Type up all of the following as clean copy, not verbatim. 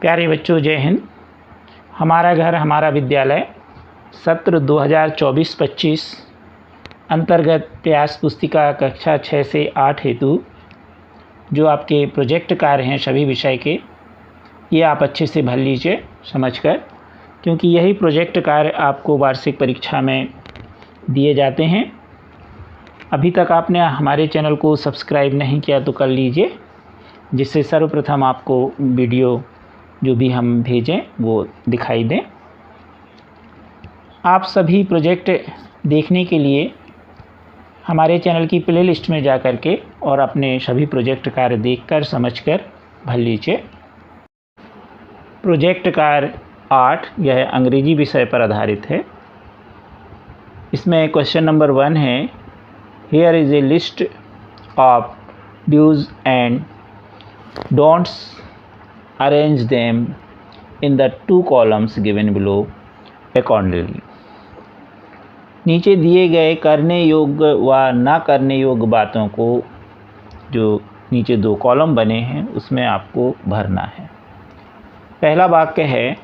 प्यारे बच्चों, जय हिंद। हमारा घर हमारा विद्यालय सत्र 2024-25 अंतर्गत प्रयास पुस्तिका कक्षा 6 से 8 हेतु जो आपके प्रोजेक्ट कार्य हैं सभी विषय के, ये आप अच्छे से भर लीजिए समझकर, क्योंकि यही प्रोजेक्ट कार्य आपको वार्षिक परीक्षा में दिए जाते हैं। अभी तक आपने हमारे चैनल को सब्सक्राइब नहीं किया तो कर लीजिए, जिससे सर्वप्रथम आपको वीडियो जो भी हम भेजें वो दिखाई दें। आप सभी प्रोजेक्ट देखने के लिए हमारे चैनल की प्लेलिस्ट में जा कर के और अपने सभी प्रोजेक्ट कार्य देखकर समझकर भर लीजिए। प्रोजेक्ट कार्य 8 यह अंग्रेजी विषय पर आधारित है। इसमें क्वेश्चन नंबर 1 है, here is a list of do's and don'ts, arrange them in the 2 columns given below accordingly। नीचे दिए गए करने योग्य व ना करने योग्य बातों को जो नीचे 2 कॉलम बने हैं उसमें आपको भरना है। पहला वाक्य है,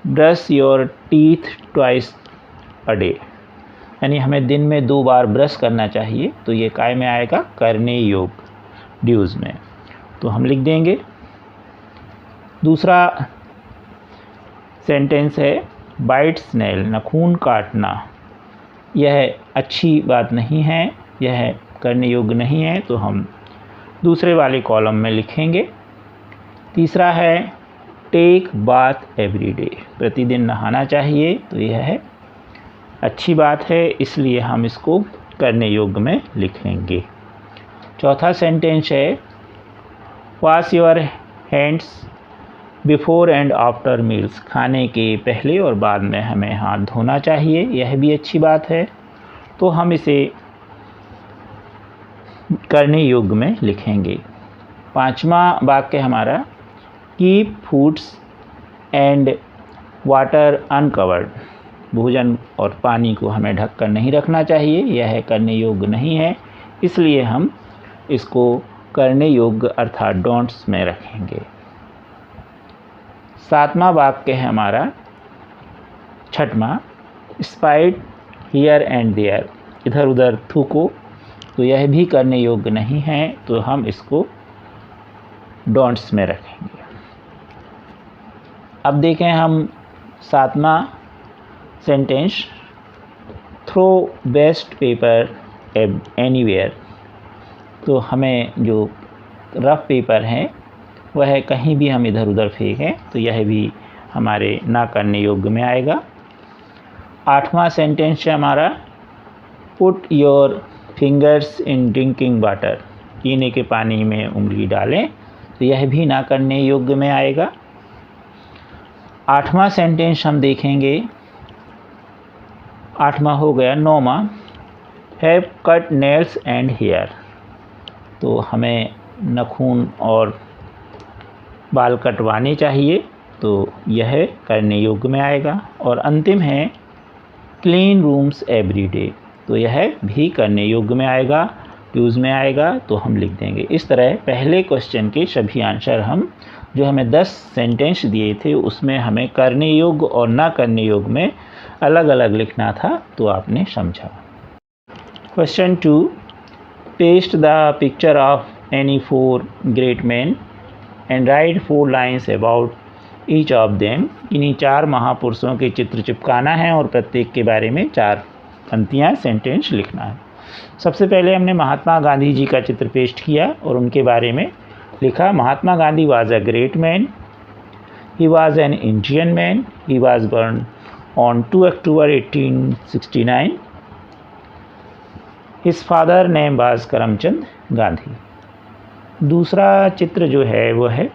brush your teeth twice a day, यानी हमें दिन में 2 बार ब्रश करना चाहिए। तो ये काय में आएगा? करने योग्य, ड्यूज में। तो हम लिख देंगे। दूसरा सेंटेंस है, बाइट स्नेल, नाखून काटना। यह अच्छी बात नहीं है, यह करने योग्य नहीं है, तो हम दूसरे वाले कॉलम में लिखेंगे। तीसरा है, टेक बाथ एवरी डे, प्रतिदिन नहाना चाहिए। तो यह है अच्छी बात है, इसलिए हम इसको करने योग्य में लिखेंगे। चौथा सेंटेंस है, wash your hands before and after meals, खाने के पहले और बाद में हमें हाथ धोना चाहिए। यह भी अच्छी बात है, तो हम इसे करने योग्य में लिखेंगे। 5वां वाक्य हमारा, keep foods and water uncovered, भोजन और पानी को हमें ढककर नहीं रखना चाहिए। यह करने योग्य नहीं है, इसलिए हम इसको करने योग्य अर्थात डोंट्स में रखेंगे। 7वां वाक्य है हमारा 6वां, स्पाइट हियर एंड देयर, इधर उधर थूको। तो यह भी करने योग्य नहीं है, तो हम इसको डोंट्स में रखेंगे। अब देखें हम 7वां sentence, throw waste paper anywhere. तो हमें जो रफ पेपर हैं वह कहीं भी हम इधर उधर फेंकें, तो यह भी हमारे ना करने योग्य में आएगा। 8वां सेंटेंस है हमारा, put your fingers in drinking water, पीने के पानी में उंगली डालें। तो यह भी ना करने योग्य में आएगा। 8वां सेंटेंस हम देखेंगे, 8वां हो गया। 9वां, have cut nails and hair, तो हमें नाखून और बाल कटवाने चाहिए। तो यह करने योग्य में आएगा। और अंतिम है, क्लीन रूम्स एवरी डे, तो यह भी करने योग्य में आएगा, यूज़ में आएगा। तो हम लिख देंगे। इस तरह पहले क्वेश्चन के सभी आंसर हम जो हमें 10 सेंटेंस दिए थे उसमें हमें करने योग्य और ना करने योग्य में अलग अलग लिखना था, तो आपने समझा। Question 2, paste the picture of any 4 great man and right 4 lines about each of them. इन्हीं 4 महापुरुषों के चित्र चिपकाना है और प्रत्येक के बारे में 4 पंक्तियाँ सेंटेंस लिखना है। सबसे पहले हमने महात्मा गांधी जी का चित्र पेस्ट किया और उनके बारे में लिखा। Mahatma Gandhi was a great man, he was an Indian man, he was born on 2 October 1869, his father name was Karamchand Gandhi. दूसरा चित्र जो है वो है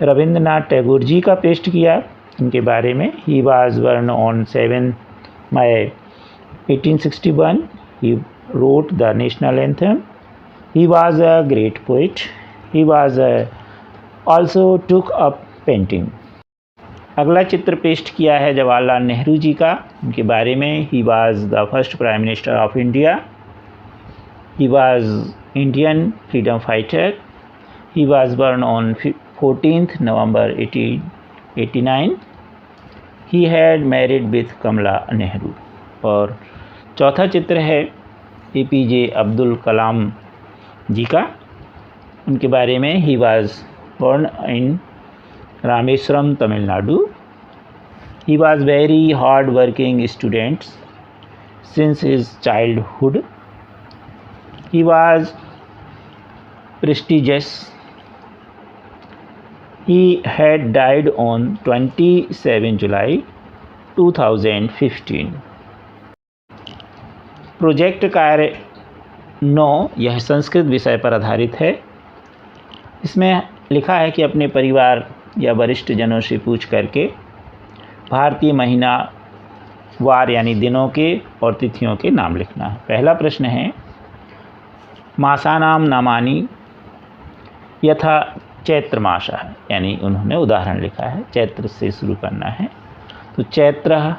रविंद्रनाथ टैगोर जी का पेस्ट किया, इनके बारे में। He was born on 7 May 1861, he wrote the national anthem, he was a great poet, he was also took up painting. अगला चित्र पेस्ट किया है जवाहरलाल नेहरू जी का, इनके बारे में। He was the first prime minister of India, he was Indian freedom fighter, he was born on 14th November 1889 he had married with कमला नेहरू। और चौथा चित्र है APJ अब्दुल कलाम जी का, उनके बारे में। He was born in Rameswaram, Tamil Nadu. He was very hard working student since his childhood. He was prestigious. He had died on 27 July 2015। Project कार्य 9 यह संस्कृत विषय पर आधारित है। इसमें लिखा है कि अपने परिवार या वरिष्ठ जनों से पूछ करके भारतीय महीना वार यानी दिनों के और तिथियों के नाम लिखना है। पहला प्रश्न है मासानाम नामानि यथा चैत्र मासः, यानी उन्होंने उदाहरण लिखा है, चैत्र से शुरू करना है। तो चैत्रः,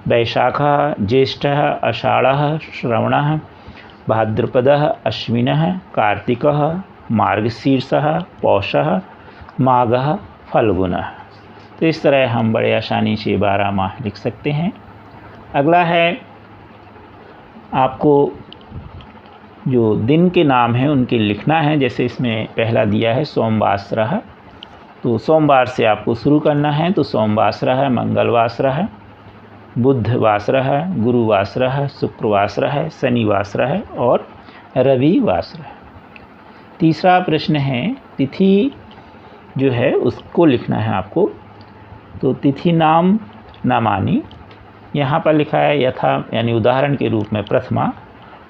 वैशाखः, ज्येष्ठः, आषाढ़ः, श्रवणः, भाद्रपदः, अश्विनः, कार्तिकः, मार्गशीर्षः, पौषः, माघः, फल्गुनः। तो इस तरह हम बड़े आसानी से 12 माह लिख सकते हैं। अगला है आपको जो दिन के नाम हैं उनके लिखना है। जैसे इसमें पहला दिया है सोमवासरः, तो सोमवार से आपको शुरू करना है। तो सोमवासरः, मंगलवासरः, बुधवासरः, गुरुवासरः, शुक्रवासरः, शनिवासरः और रविवासरः। तीसरा प्रश्न है तिथि जो है उसको लिखना है आपको। तो तिथि नाम नामानि, यहाँ पर लिखा है यथा यानी उदाहरण के रूप में प्रथमा।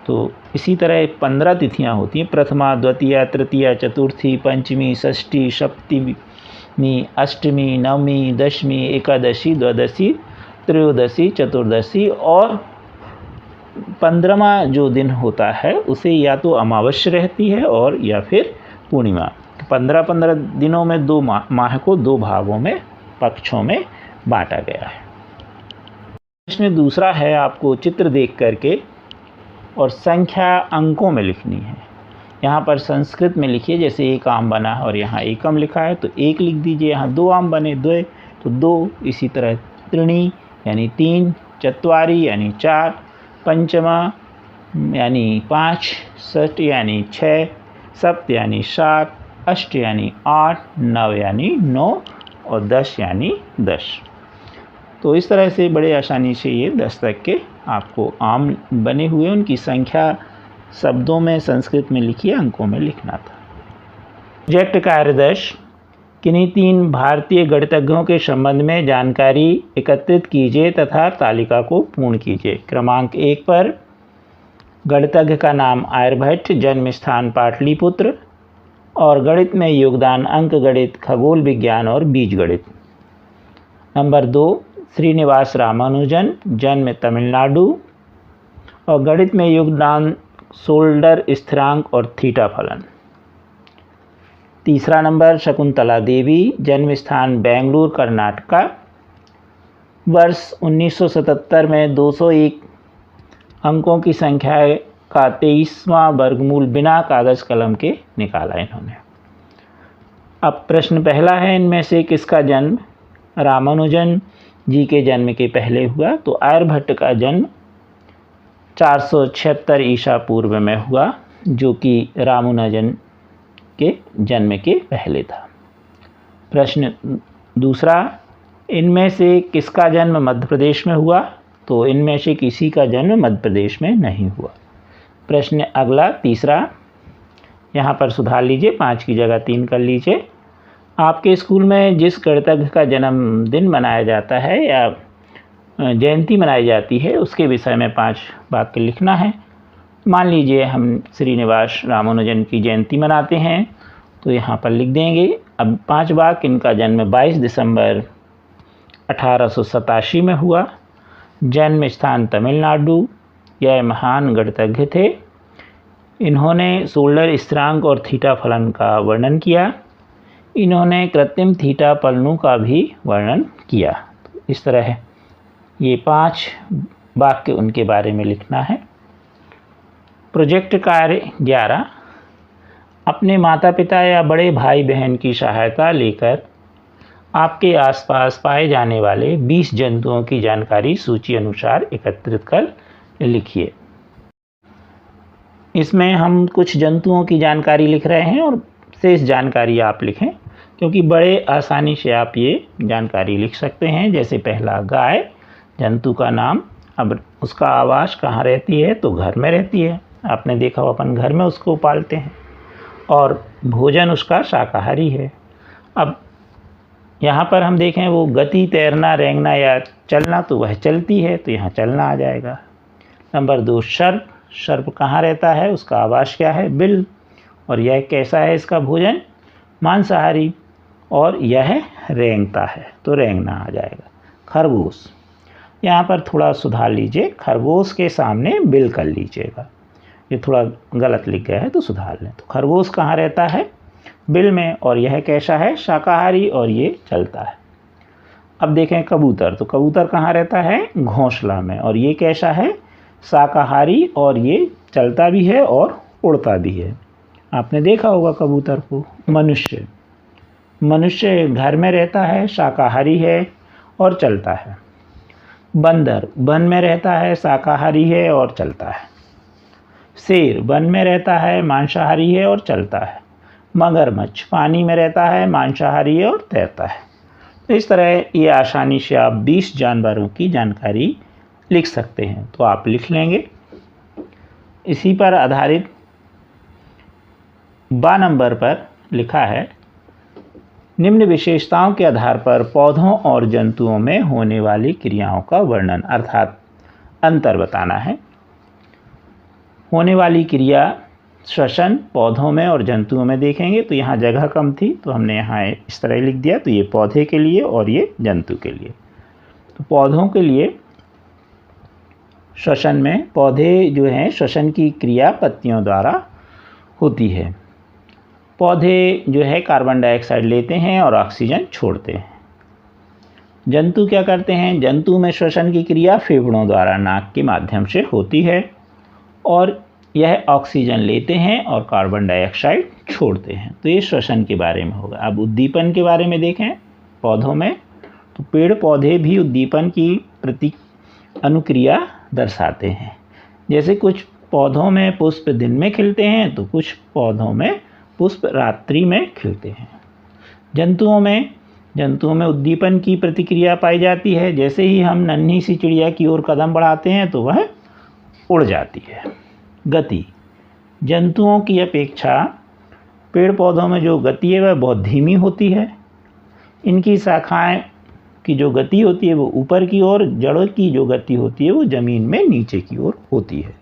तो इसी तरह 15 तिथियाँ होती हैं, प्रथमा, द्वितीया, तृतीया, चतुर्थी, पंचमी, षष्ठी, सप्तमी, अष्टमी, नवमी, दशमी, एकादशी, द्वादशी, त्रयोदशी, चतुर्दशी और 15वां जो दिन होता है उसे या तो अमावस्या रहती है और या फिर पूर्णिमा। 15 दिनों में 2 माह को 2 भागों में, पक्षों में बांटा गया है। प्रश्न दूसरा है आपको चित्र देख करके और संख्या अंकों में लिखनी है। यहाँ पर संस्कृत में लिखिए, जैसे एक आम बना और यहाँ एकम लिखा है तो 1 लिख दीजिए। यहाँ 2 आम बने, 2 तो 2। इसी तरह त्रीणि यानी 3, चत्वारि यानी 4, पंचमा यानी 5, षष्ठ यानी 6, सप्त यानी 7, अष्ट यानी 8, 9 यानी 9 और 10 यानी 10। तो इस तरह से बड़े आसानी से ये 10 तक के आपको आम बने हुए, उनकी संख्या शब्दों में संस्कृत में लिखिए, अंकों में लिखना था। प्रोजेक्ट कार्य 10 किन्हीं 3 भारतीय गणितज्ञों के संबंध में जानकारी एकत्रित कीजिए तथा तालिका को पूर्ण कीजिए। क्रमांक 1 पर गणितज्ञ का नाम आर्यभट्ट, जन्म स्थान पाटलिपुत्र और गणित में योगदान अंक गणित, खगोल विज्ञान और बीजगणित। नंबर 2 श्रीनिवास रामानुजन, जन्म तमिलनाडु और गणित में योगदान शोल्डर स्थिरांक और थीटा फलन। तीसरा नंबर शकुंतला देवी, जन्म स्थान बेंगलुरु कर्नाटका, वर्ष 1977 में 201 अंकों की संख्या का 23वां वर्गमूल बिना कागज कलम के निकाला इन्होंने। अब प्रश्न पहला है इनमें से किसका जन्म रामानुजन जी के जन्म के पहले हुआ? तो आर्यभट्ट का जन्म 476 ईसा पूर्व में हुआ, जो कि रामानुजन के जन्म के पहले था। प्रश्न दूसरा, इनमें से किसका जन्म मध्य प्रदेश में हुआ? तो इनमें से किसी का जन्म मध्य प्रदेश में नहीं हुआ। प्रश्न अगला तीसरा, यहाँ पर सुधार लीजिए, 5 की जगह 3 कर लीजिए। आपके स्कूल में जिस गणितज्ञ का जन्मदिन मनाया जाता है या जयंती मनाई जाती है उसके विषय में 5 वाक्य लिखना है। मान लीजिए हम श्रीनिवास रामानुजन की जयंती मनाते हैं तो यहाँ पर लिख देंगे। अब 5 वाक्य, इनका जन्म 22 दिसंबर 1887 में हुआ, जन्म स्थान तमिलनाडु, यह महान गणितज्ञ थे। इन्होंने शोल्डर स्थिरांक और थीटा फलन का वर्णन किया। इन्होंने कृत्रिम थीटा फलनों का भी वर्णन किया। तो इस तरह ये 5 वाक्य उनके बारे में लिखना है। प्रोजेक्ट कार्य 11, अपने माता पिता या बड़े भाई बहन की सहायता लेकर आपके आसपास पाए जाने वाले 20 जंतुओं की जानकारी सूची अनुसार एकत्रित कर लिखिए। इसमें हम कुछ जंतुओं की जानकारी लिख रहे हैं और शेष जानकारी आप लिखें, क्योंकि बड़े आसानी से आप ये जानकारी लिख सकते हैं। जैसे पहला गाय, जंतु का नाम। अब उसका आवास कहाँ रहती है, तो घर में रहती है। आपने देखा हो अपन घर में उसको पालते हैं। और भोजन उसका शाकाहारी है। अब यहाँ पर हम देखें वो गति, तैरना, रेंगना या चलना, तो वह चलती है, तो यहाँ चलना आ जाएगा। नंबर 2 सर्प। सर्प कहाँ रहता है, उसका आवास क्या है, बिल। और यह कैसा है, इसका भोजन मांसाहारी। और यह रेंगता है, तो रेंगना आ जाएगा। खरगोश, यहाँ पर थोड़ा सुधार लीजिए, खरगोश के सामने बिल कर लीजिएगा, ये थोड़ा गलत लिख गया है तो सुधार लें। तो खरगोश कहाँ रहता है, बिल में। और यह कैसा है, शाकाहारी, और ये चलता है। अब देखें कबूतर, तो कबूतर कहाँ रहता है, घोंसला में। और ये कैसा है, शाकाहारी, और ये चलता भी है और उड़ता भी है। आपने देखा होगा कबूतर को। मनुष्य, मनुष्य घर में रहता है, शाकाहारी है और चलता है। बंदर वन में रहता है, शाकाहारी है और चलता है। शेर वन में रहता है, मांसाहारी है और चलता है। मगरमच्छ पानी में रहता है, मांसाहारी है और तैरता है। तो इस तरह ये आसानी से आप 20 जानवरों की जानकारी लिख सकते हैं। तो आप लिख लेंगे। इसी पर आधारित 12 नंबर पर लिखा है, निम्न विशेषताओं के आधार पर पौधों और जंतुओं में होने वाली क्रियाओं का वर्णन, अर्थात अंतर बताना है। होने वाली क्रिया श्वसन पौधों में और जंतुओं में देखेंगे, तो यहाँ जगह कम थी तो हमने यहाँ इस तरह लिख दिया। तो ये पौधे के लिए और ये जंतु के लिए। तो पौधों के लिए श्वसन में, पौधे जो हैं श्वसन की क्रिया पत्तियों द्वारा होती है। पौधे जो है कार्बन डाइऑक्साइड लेते हैं और ऑक्सीजन छोड़ते हैं। जंतु क्या करते हैं, जंतु में श्वसन की क्रिया फेफड़ों द्वारा नाक के माध्यम से होती है और यह ऑक्सीजन लेते हैं और कार्बन डाइऑक्साइड छोड़ते हैं। तो ये श्वसन के बारे में होगा। अब उद्दीपन के बारे में देखें पौधों में, तो पेड़ पौधे भी उद्दीपन की प्रति अनुक्रिया दर्शाते हैं। जैसे कुछ पौधों में पुष्प दिन में खिलते हैं, तो कुछ पौधों में पुष्प रात्रि में खिलते हैं। जंतुओं में उद्दीपन की प्रतिक्रिया पाई जाती है। जैसे ही हम नन्ही सी चिड़िया की ओर कदम बढ़ाते हैं तो वह उड़ जाती है। गति, जंतुओं की अपेक्षा पेड़ पौधों में जो गति है वह बहुत धीमी होती है। इनकी शाखाएं की जो गति होती है वो ऊपर की ओर, जड़ों की जो गति होती है वो ज़मीन में नीचे की ओर होती है।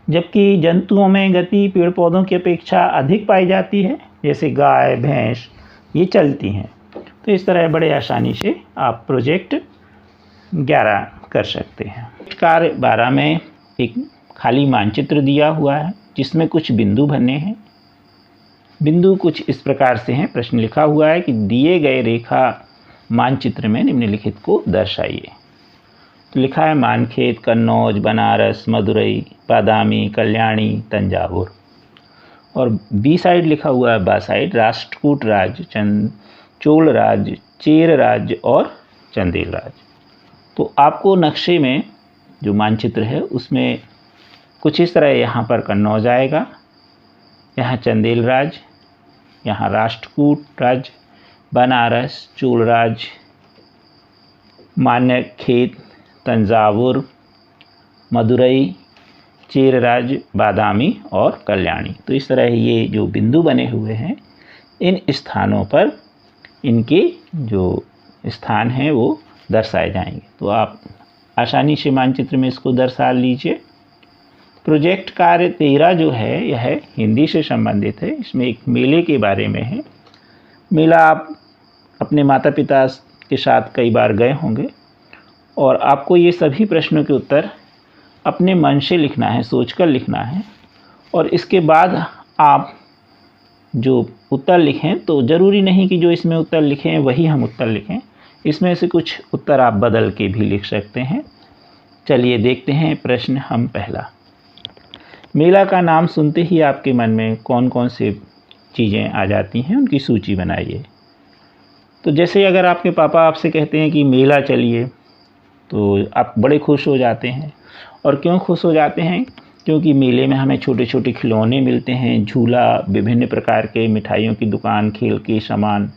जबकि जंतुओं में गति पेड़ पौधों की अपेक्षा अधिक पाई जाती है। जैसे गाय, भैंस ये चलती हैं। तो इस तरह बड़े आसानी से आप प्रोजेक्ट 11 कर सकते हैं। कार्य 12 में एक खाली मानचित्र दिया हुआ है जिसमें कुछ बिंदु भरने हैं। बिंदु कुछ इस प्रकार से हैं। प्रश्न लिखा हुआ है कि दिए गए रेखा मानचित्र में निम्नलिखित को दर्शाइए। तो लिखा है मानखेत, कन्नौज, बनारस, मदुरई, बादामी, कल्याणी, तंजावुर। और बी साइड लिखा हुआ है, बा साइड, राष्ट्रकूट राज्य, चोल राज्य, चेर राज्य और चंदेल राज्य। तो आपको नक्शे में जो मानचित्र है उसमें कुछ इस तरह यहाँ पर कन्नौज आएगा, यहाँ चंदेल राज्य, यहाँ राष्ट्रकूट राज्य, बनारस, चोल राज्य, मान्यखेत, तंजावुर, मदुरई, चेर राज्य, बादामी और कल्याणी। तो इस तरह ये जो बिंदु बने हुए हैं इन स्थानों पर इनके जो स्थान हैं वो दर्शाए जाएंगे। तो आप आसानी से मानचित्र में इसको दर्शा लीजिए। प्रोजेक्ट कार्य 13 जो है यह हिंदी से संबंधित है। इसमें एक मेले के बारे में है। मेला आप अपने माता पिता के साथ कई बार गए होंगे और आपको ये सभी प्रश्नों के उत्तर अपने मन से लिखना है, सोचकर लिखना है। और इसके बाद आप जो उत्तर लिखें तो ज़रूरी नहीं कि जो इसमें उत्तर लिखें वही हम उत्तर लिखें, इसमें से कुछ उत्तर आप बदल के भी लिख सकते हैं। चलिए देखते हैं प्रश्न हम पहला। मेला का नाम सुनते ही आपके मन में कौन कौन से चीज़ें आ जाती हैं, उनकी सूची बनाइए। तो जैसे अगर आपके पापा आपसे कहते हैं कि मेला चलिए, तो आप बड़े खुश हो जाते हैं। और क्यों खुश हो जाते हैं? क्योंकि मेले में हमें छोटे छोटे खिलौने मिलते हैं, झूला, विभिन्न प्रकार के मिठाइयों की दुकान, खेल के सामान,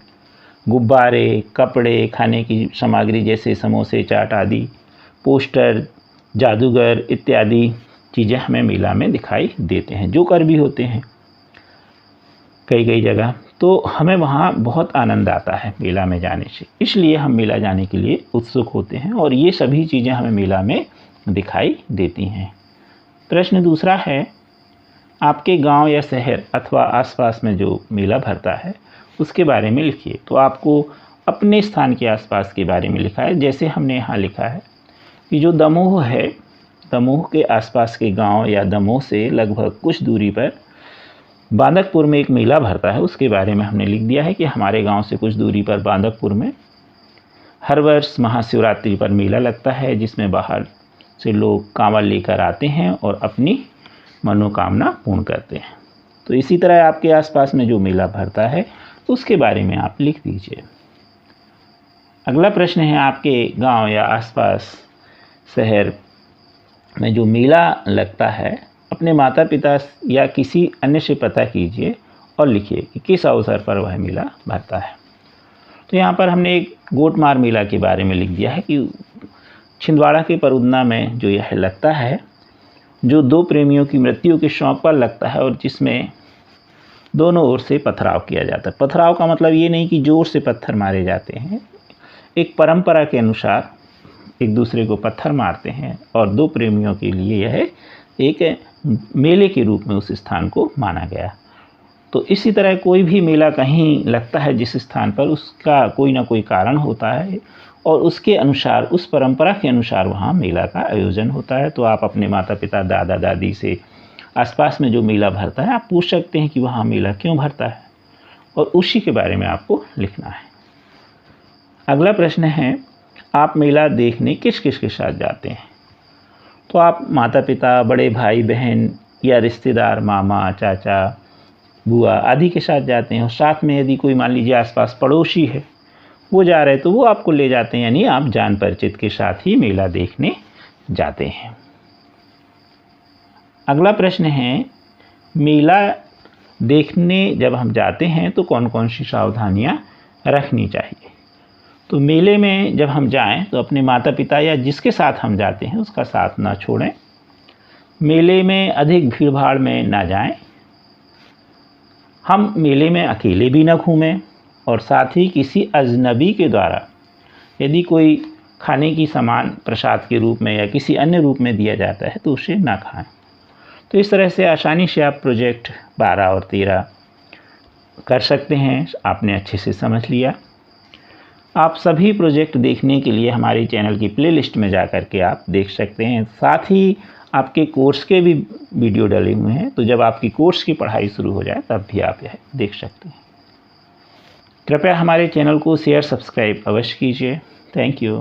गुब्बारे, कपड़े, खाने की सामग्री जैसे समोसे, चाट आदि, पोस्टर, जादूगर इत्यादि चीज़ें हमें मेला में दिखाई देते हैं, जोकर भी होते हैं कई कई जगह। तो हमें वहाँ बहुत आनंद आता है मेला में जाने से, इसलिए हम मेला जाने के लिए उत्सुक होते हैं और ये सभी चीज़ें हमें मेला में दिखाई देती हैं। प्रश्न दूसरा है, आपके गांव या शहर अथवा आसपास में जो मेला भरता है उसके बारे में लिखिए। तो आपको अपने स्थान के आसपास के बारे में लिखा है। जैसे हमने यहाँ लिखा है कि जो दमोह है, दमोह के आसपास के गांव या दमोह से लगभग कुछ दूरी पर बांदकपुर में एक मेला भरता है, उसके बारे में हमने लिख दिया है कि हमारे गांव से कुछ दूरी पर बांदकपुर में हर वर्ष महाशिवरात्रि पर मेला लगता है, जिसमें बाहर से लोग कांवड़ लेकर आते हैं और अपनी मनोकामना पूर्ण करते हैं। तो इसी तरह आपके आसपास में जो मेला भरता है उसके बारे में आप लिख दीजिए। अगला प्रश्न है, आपके गांव या आसपास शहर में जो मेला लगता है अपने माता पिता या किसी अन्य से पता कीजिए और लिखिए कि किस अवसर पर वह मेला भरता है। तो यहाँ पर हमने एक गोटमार मेला के बारे में लिख दिया है कि छिंदवाड़ा के परुदना में जो यह लगता है, जो दो प्रेमियों की मृत्यु के शौक पर लगता है और जिसमें दोनों ओर से पथराव किया जाता है। पथराव का मतलब ये नहीं कि जोर से पत्थर मारे जाते हैं, एक परंपरा के अनुसार एक दूसरे को पत्थर मारते हैं और दो प्रेमियों के लिए यह एक मेले के रूप में उस स्थान को माना गया। तो इसी तरह कोई भी मेला कहीं लगता है जिस स्थान पर, उसका कोई ना कोई कारण होता है और उसके अनुसार, उस परंपरा के अनुसार वहाँ मेला का आयोजन होता है। तो आप अपने माता पिता, दादा दादी से आसपास में जो मेला भरता है आप पूछ सकते हैं कि वहाँ मेला क्यों भरता है, और उसी के बारे में आपको लिखना है। अगला प्रश्न है, आप मेला देखने किस किस के साथ जाते हैं? तो आप माता पिता, बड़े भाई बहन या रिश्तेदार, मामा, चाचा, बुआ आदि के साथ जाते हैं। और साथ में यदि कोई मान लीजिए आसपास पड़ोसी है, वो जा रहे तो वो आपको ले जाते हैं, यानी आप जान परिचित के साथ ही मेला देखने जाते हैं। अगला प्रश्न है, मेला देखने जब हम जाते हैं तो कौन कौन सी सावधानियां रखनी चाहिए? तो मेले में जब हम जाएं तो अपने माता पिता या जिसके साथ हम जाते हैं उसका साथ ना छोड़ें। मेले में अधिक भीड़ भाड़ में ना जाएं। हम मेले में अकेले भी ना घूमें और साथ ही किसी अजनबी के द्वारा यदि कोई खाने की सामान प्रसाद के रूप में या किसी अन्य रूप में दिया जाता है तो उसे ना खाएं। तो इस तरह से आसानी से आप प्रोजेक्ट 12 और 13 कर सकते हैं। आपने अच्छे से समझ लिया। आप सभी प्रोजेक्ट देखने के लिए हमारे चैनल की प्लेलिस्ट में जा कर के आप देख सकते हैं। साथ ही आपके कोर्स के भी वीडियो डले हुए हैं, तो जब आपकी कोर्स की पढ़ाई शुरू हो जाए तब भी आप यह देख सकते हैं। कृपया हमारे चैनल को शेयर, सब्सक्राइब अवश्य कीजिए। Thank you.